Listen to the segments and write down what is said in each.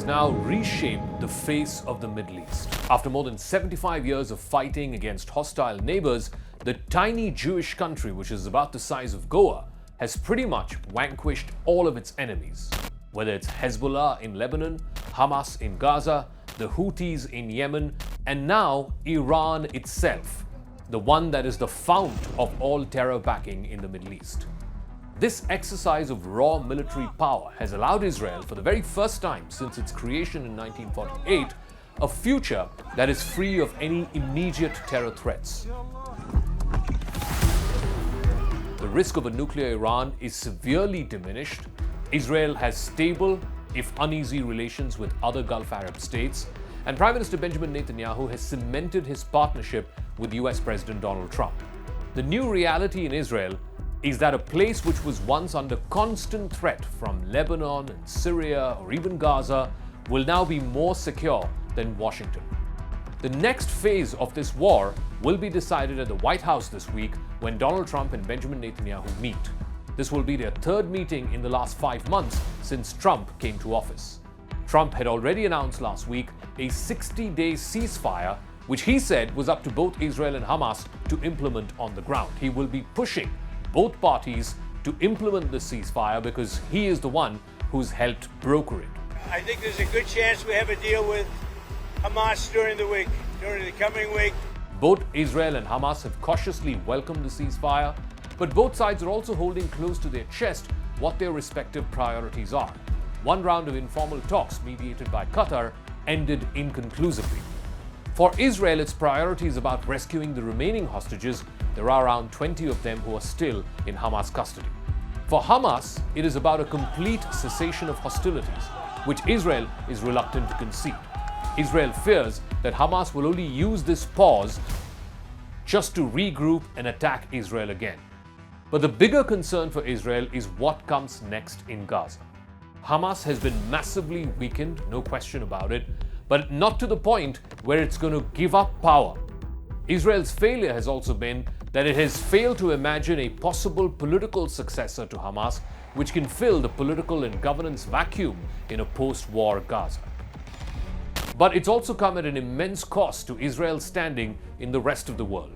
now reshaped the face of the Middle East. After more than 75 years of fighting against hostile neighbors, the tiny Jewish country, which is about the size of Goa, has pretty much vanquished all of its enemies. Whether it's Hezbollah in Lebanon, Hamas in Gaza, the Houthis in Yemen, and now Iran itself, the one that is the fount of all terror backing in the Middle East. This exercise of raw military power has allowed Israel, for the very first time since its creation in 1948, a future that is free of any immediate terror threats. The risk of a nuclear Iran is severely diminished. Israel has stable, if uneasy, relations with other Gulf Arab states, and Prime Minister Benjamin Netanyahu has cemented his partnership with US President Donald Trump. The new reality in Israel is that a place which was once under constant threat from Lebanon and Syria or even Gaza will now be more secure than Washington. The next phase of this war will be decided at the White House this week when Donald Trump and Benjamin Netanyahu meet. This will be their third meeting in the last 5 months since Trump came to office. Trump had already announced last week a 60-day ceasefire, which he said was up to both Israel and Hamas to implement on the ground. He will be pushing both parties to implement the ceasefire because he is the one who's helped broker it. I think there's a good chance we have a deal with Hamas during the coming week. Both Israel and Hamas have cautiously welcomed the ceasefire, but both sides are also holding close to their chest what their respective priorities are. One round of informal talks mediated by Qatar ended inconclusively. For Israel, its priority is about rescuing the remaining hostages. There are around 20 of them who are still in Hamas custody. For Hamas, it is about a complete cessation of hostilities, which Israel is reluctant to concede. Israel fears that Hamas will only use this pause just to regroup and attack Israel again. But the bigger concern for Israel is what comes next in Gaza. Hamas has been massively weakened, no question about it, but not to the point where it's going to give up power. Israel's failure has also been that it has failed to imagine a possible political successor to Hamas, which can fill the political and governance vacuum in a post-war Gaza. But it's also come at an immense cost to Israel's standing in the rest of the world.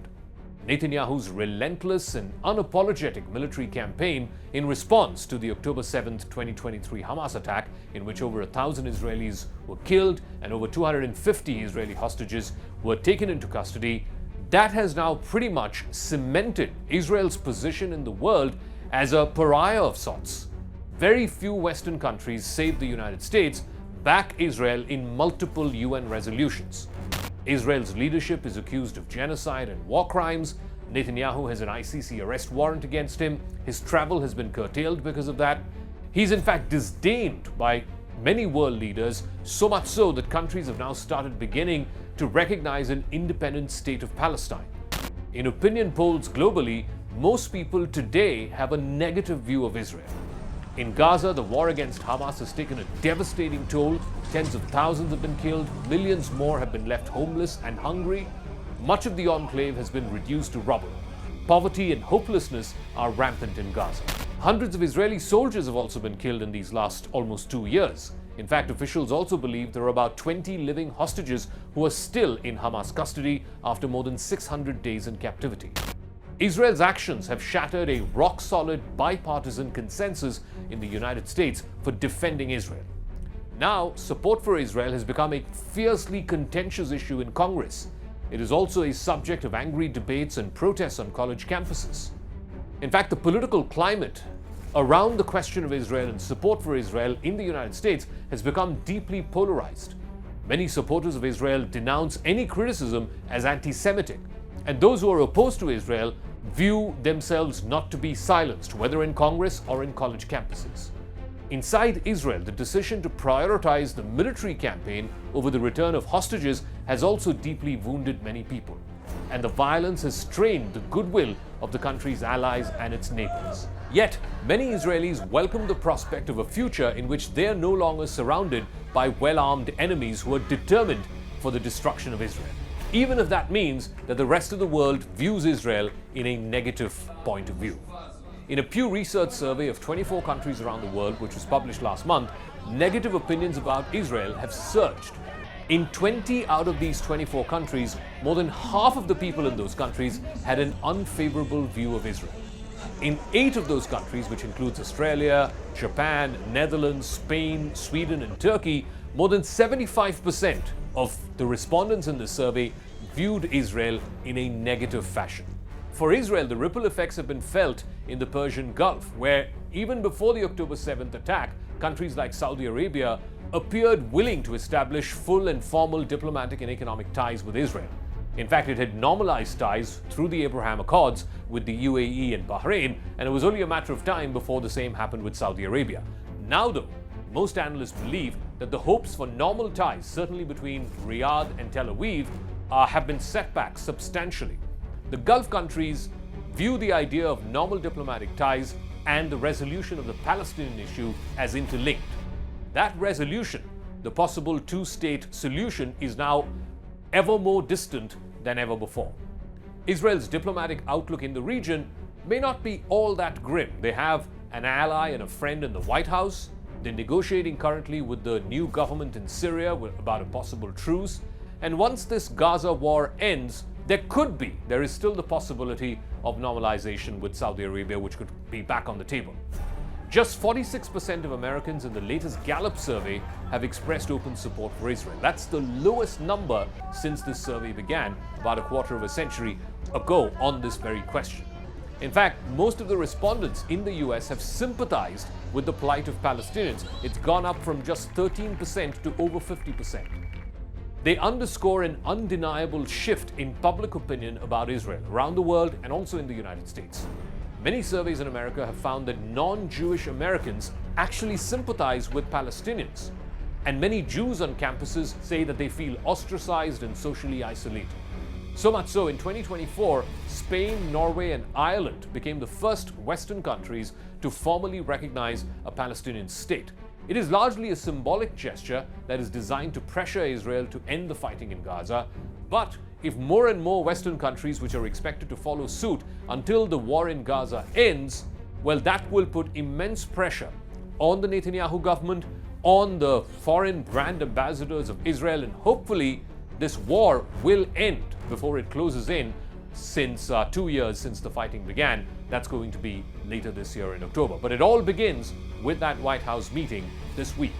Netanyahu's relentless and unapologetic military campaign in response to the October 7, 2023 Hamas attack, in which over 1,000 Israelis were killed and over 250 Israeli hostages were taken into custody, that has now pretty much cemented Israel's position in the world as a pariah of sorts. Very few Western countries, save the United States, back Israel in multiple UN resolutions. Israel's leadership is accused of genocide and war crimes. Netanyahu has an ICC arrest warrant against him. His travel has been curtailed because of that. He's in fact disdained by many world leaders, so much so that countries have now started beginning to recognize an independent state of Palestine. In opinion polls globally, most people today have a negative view of Israel. In Gaza, the war against Hamas has taken a devastating toll. Tens of thousands have been killed, millions more have been left homeless and hungry. Much of the enclave has been reduced to rubble. Poverty and hopelessness are rampant in Gaza. Hundreds of Israeli soldiers have also been killed in these last almost 2 years. In fact, officials also believe there are about 20 living hostages who are still in Hamas custody after more than 600 days in captivity. Israel's actions have shattered a rock-solid bipartisan consensus in the United States for defending Israel. Now, support for Israel has become a fiercely contentious issue in Congress. It is also a subject of angry debates and protests on college campuses. In fact, the political climate around the question of Israel and support for Israel in the United States has become deeply polarized. Many supporters of Israel denounce any criticism as anti-Semitic, and those who are opposed to Israel view themselves not to be silenced, whether in Congress or in college campuses. Inside Israel, the decision to prioritize the military campaign over the return of hostages has also deeply wounded many people, and the violence has strained the goodwill of the country's allies and its neighbors. Yet, many Israelis welcome the prospect of a future in which they are no longer surrounded by well-armed enemies who are determined for the destruction of Israel, even if that means that the rest of the world views Israel in a negative point of view. In a Pew Research survey of 24 countries around the world, which was published last month, negative opinions about Israel have surged. In 20 out of these 24 countries, more than half of the people in those countries had an unfavorable view of Israel. In 8 of those countries, which includes Australia, Japan, Netherlands, Spain, Sweden, and Turkey, more than 75% of the respondents in this survey viewed Israel in a negative fashion. For Israel, the ripple effects have been felt in the Persian Gulf, where even before the October 7th attack, countries like Saudi Arabia appeared willing to establish full and formal diplomatic and economic ties with Israel. In fact, it had normalized ties through the Abraham Accords with the UAE and Bahrain, and it was only a matter of time before the same happened with Saudi Arabia. Now, though, most analysts believe that the hopes for normal ties, certainly between Riyadh and Tel Aviv, have been set back substantially. The Gulf countries view the idea of normal diplomatic ties and the resolution of the Palestinian issue as interlinked. That resolution, the possible two-state solution, is now ever more distant than ever before. Israel's diplomatic outlook in the region may not be all that grim. They have an ally and a friend in the White House. They're negotiating currently with the new government in Syria about a possible truce. And once this Gaza war ends, there is still the possibility of normalization with Saudi Arabia, which could be back on the table. Just 46% of Americans in the latest Gallup survey have expressed open support for Israel. That's the lowest number since this survey began about a quarter of a century ago on this very question. In fact, most of the respondents in the US have sympathized with the plight of Palestinians. It's gone up from just 13% to over 50%. They underscore an undeniable shift in public opinion about Israel around the world and also in the United States. Many surveys in America have found that non-Jewish Americans actually sympathize with Palestinians. And many Jews on campuses say that they feel ostracized and socially isolated. So much so, in 2024, Spain, Norway, and Ireland became the first Western countries to formally recognize a Palestinian state. It is largely a symbolic gesture that is designed to pressure Israel to end the fighting in Gaza. But if more and more Western countries, which are expected to follow suit until the war in Gaza ends, well, that will put immense pressure on the Netanyahu government, on the foreign brand ambassadors of Israel, and hopefully this war will end before it closes in, since 2 years since the fighting began. That's going to be later this year in October. But it all begins with that White House meeting this week.